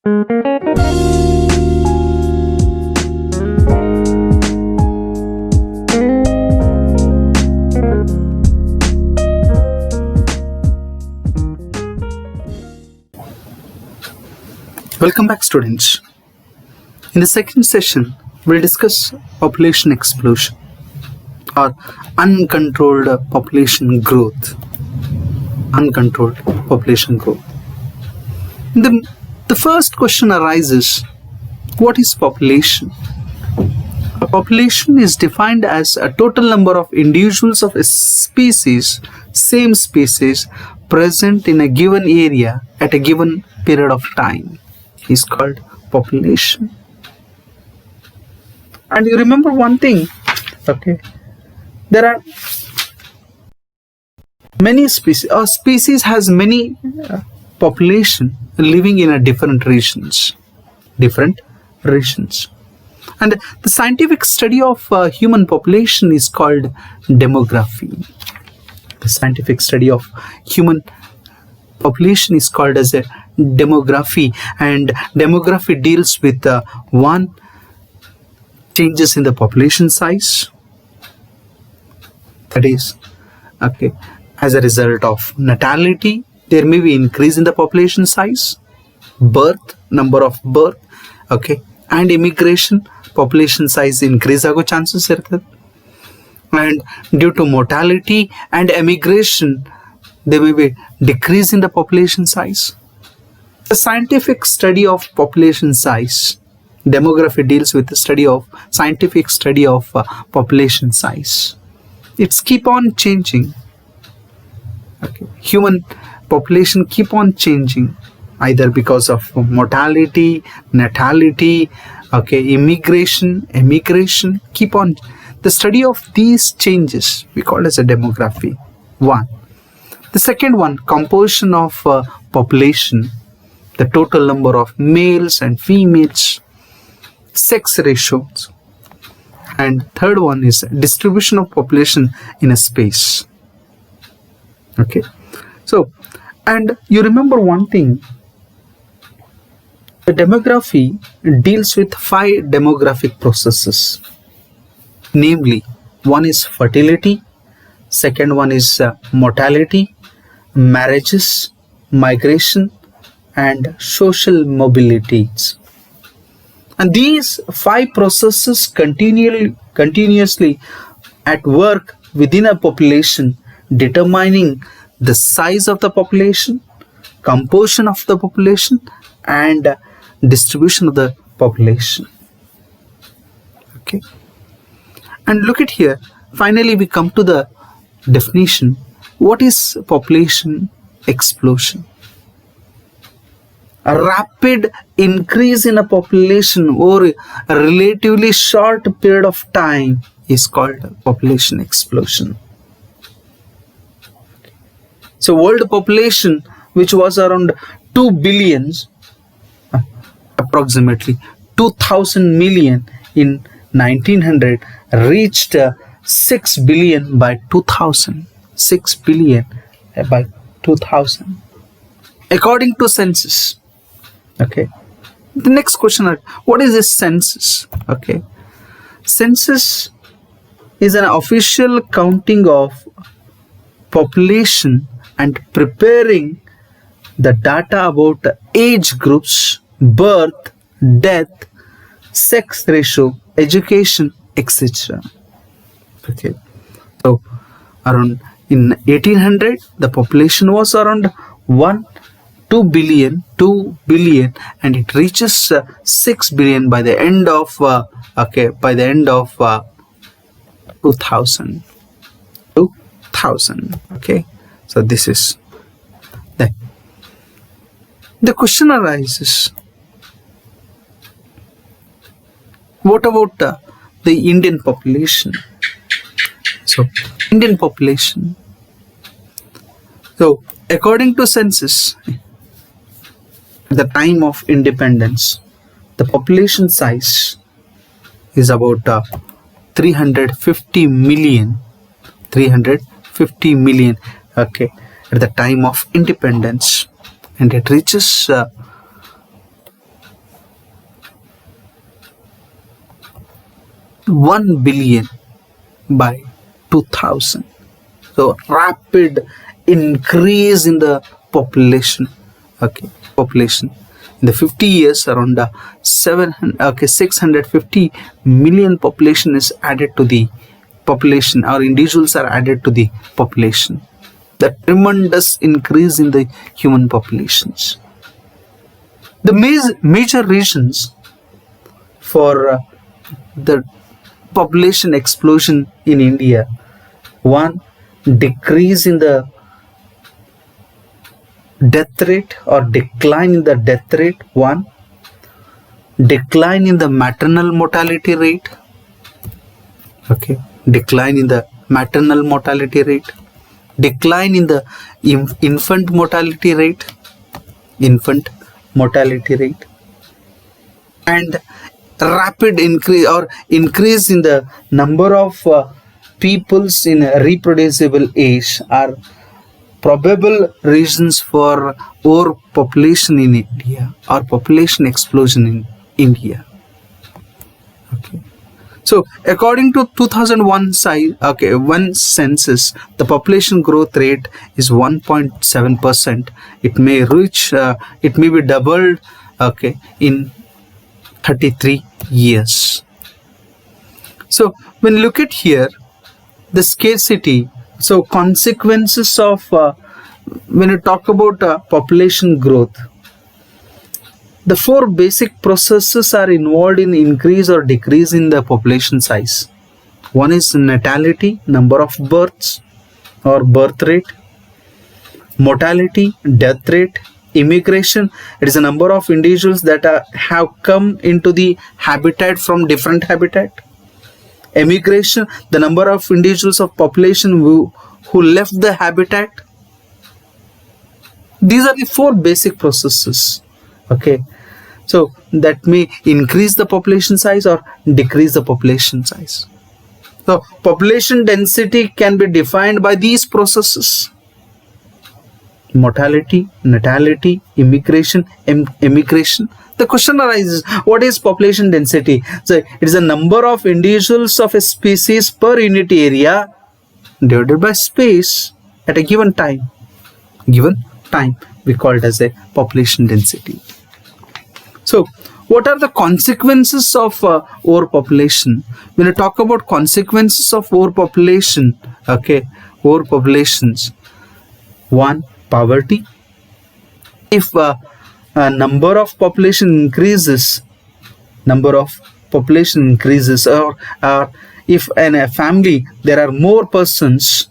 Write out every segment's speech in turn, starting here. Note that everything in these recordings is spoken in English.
Welcome back, students. In the second session, we'll discuss population explosion or uncontrolled population growth. Uncontrolled population growth. The first question arises, what is population? A population is defined as a total number of individuals of a species, same species, present in a given area at a given period of time is called population. And you remember one thing, okay, there are many species, a species has many population living in a different regions. And the scientific study of human population is called demography. The scientific study of human population is called as a demography, and demography deals with one, changes in the population size, that is, okay, as a result of natality there may be increase in the population size, number of birth, okay, and immigration, population size increase ಆಗೋ chances ಇರ್ತದೆ. And due to mortality and emigration there may be decrease in the population size. The scientific study of population size, demography deals with the scientific study of population size. It's keep on changing. Okay. Human population keep on changing either because of mortality, natality, okay, emigration keep on. The study of these changes we call as a demography. One. The second one, composition of population, the total number of males and females, sex ratios. And third one is distribution of population in a space. Okay. So, and you remember one thing, the demography deals with 5 demographic processes. Namely, one is fertility, second one is mortality, marriages, migration, and social mobilities. And these 5 processes continuously at work within a population, determining the size of the population, composition of the population, and distribution of the population. Okay. And look at here, finally we come to the definition. What is population explosion? A rapid increase in a population over a relatively short period of time is called population explosion. So world population, which was around 2 billion, approximately 2000 million in 1900, reached 6 billion by 2000. 6 billion by 2000 according to census. Okay. The next question, what is this census? Okay. Census is an official counting of population and preparing the data about age groups, birth, death, sex ratio, education, etc. Okay. So around in 1800 the population was around 2 billion, and it reaches 6 billion by the end of 2000. Okay. So this is the question arises, what about the Indian population? So Indian population, so according to census, at the time of independence, the population size is about 350 million, okay, at the time of independence, and it reaches 1 billion by 2000. So rapid increase in the population. Okay, population. In the 50 years, around 650 million population is added to the population, or individuals are added to the population. The tremendous increase in the human populations. The major reasons for the population explosion in India: one, decrease in the death rate or decline in the death rate. One, decline in the maternal mortality rate. Okay, decline in the maternal mortality rate, decline in the infant mortality rate, and rapid increase in the number of peoples in reproducible age are probable reasons for overpopulation in India or population explosion in India. Okay. So, according to 2001 one census, the population growth rate is 1.7%. It may be doubled, okay, in 33 years. So, when you look at here, the scarcity, so consequences of when you talk about population growth, the four basic processes are involved in increase or decrease in the population size. One is natality, number of births or birth rate; mortality, death rate; immigration, it is the number of individuals that have come into the habitat from different habitat; emigration, the number of individuals of population who left the habitat. These are the four basic processes. Okay, so that may increase the population size or decrease the population size. So population density can be defined by these processes: mortality, natality, immigration, emigration. The question arises, what is population density? So it is the number of individuals of a species per unit area divided by space at a given time. We call it as a population density. So what are the consequences of overpopulation? When you talk about consequences of overpopulation, okay, overpopulations: one, poverty. If a number of population increases, or if in a family there are more persons,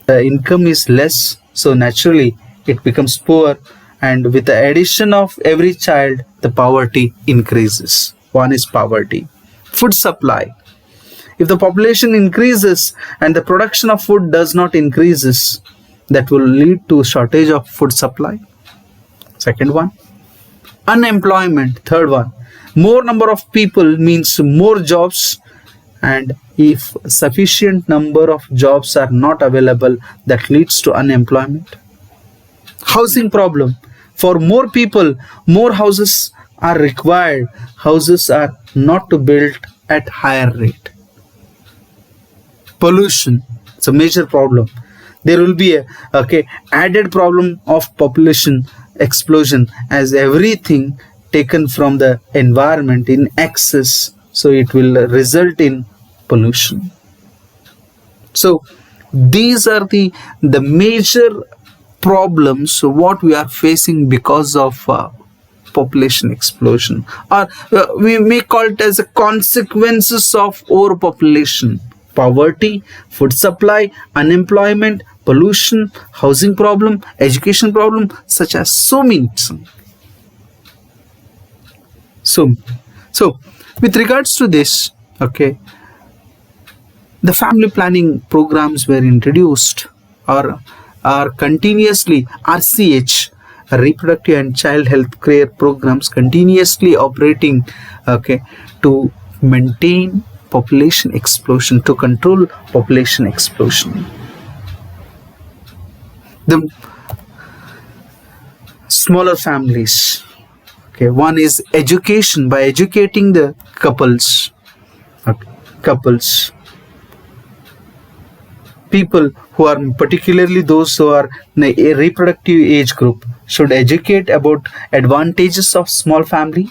the income is less, so naturally it becomes poor, and with the addition of every child, the poverty increases. One is poverty. Food supply. If the population increases and the production of food does not increases, that will lead to shortage of food supply. Second one, unemployment. Third one, more number of people means more jobs, and if sufficient number of jobs are not available, that leads to unemployment. Housing problem. For more people, more houses are required. Houses are not built at higher rate. Pollution. It's a major problem. There will be a added problem of population explosion, as everything taken from the environment in excess, so it will result in pollution. So these are the major problems what we are facing because of population explosion, or we may call it as a consequences of overpopulation: poverty, food supply, unemployment, pollution, housing problem, education problem, such as so many. So with regards to this, okay, the family planning programs were introduced, or are continuously, RCH, reproductive and child health care programs, continuously operating, okay, to maintain population explosion, to control population explosion. The smaller families, okay, one is education, by educating the couples, okay, couples. People who are, particularly those who are in a reproductive age group, should educate about advantages of small family.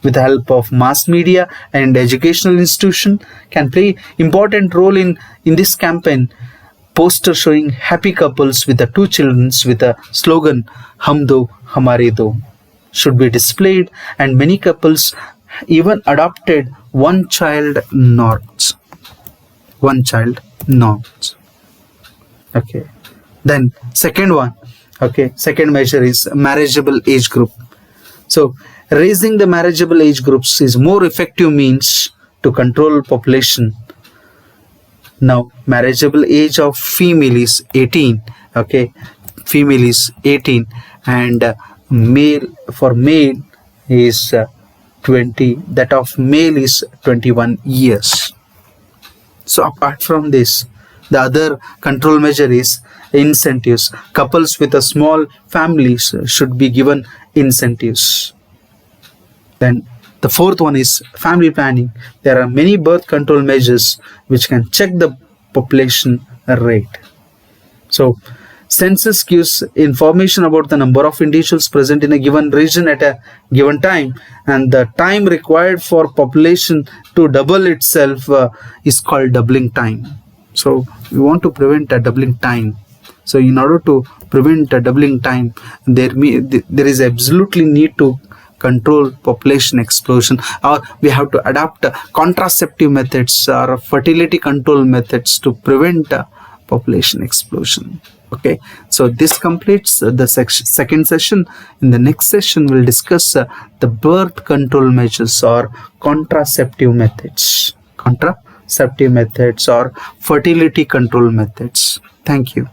With the help of mass media and educational institution, can play important role in this campaign. Poster showing happy couples with the two children with the slogan "Hum do, Hamare do" should be displayed, and many couples even adopted one child norms. One child norms. Okay. Then second one. Okay. Second measure is marriageable age group. So raising the marriageable age groups is more effective means to control population. Now marriageable age of female is 18. Okay. Female is 18, and male is 20. That of male is 21 years. So apart from this, the other control measure is incentives. Couples with a small families should be given incentives. Then the fourth one is family planning. There are many birth control measures which can check the population rate. So census gives information about the number of individuals present in a given region at a given time, and the time required for population to double itself is called doubling time. So we want to prevent a doubling time. So in order to prevent a doubling time, there is absolutely need to control population explosion, or we have to adopt contraceptive methods or fertility control methods to prevent population explosion. Okay, so this completes the second session. In the next session, we'll discuss the birth control measures or contraceptive methods or fertility control methods. Thank you.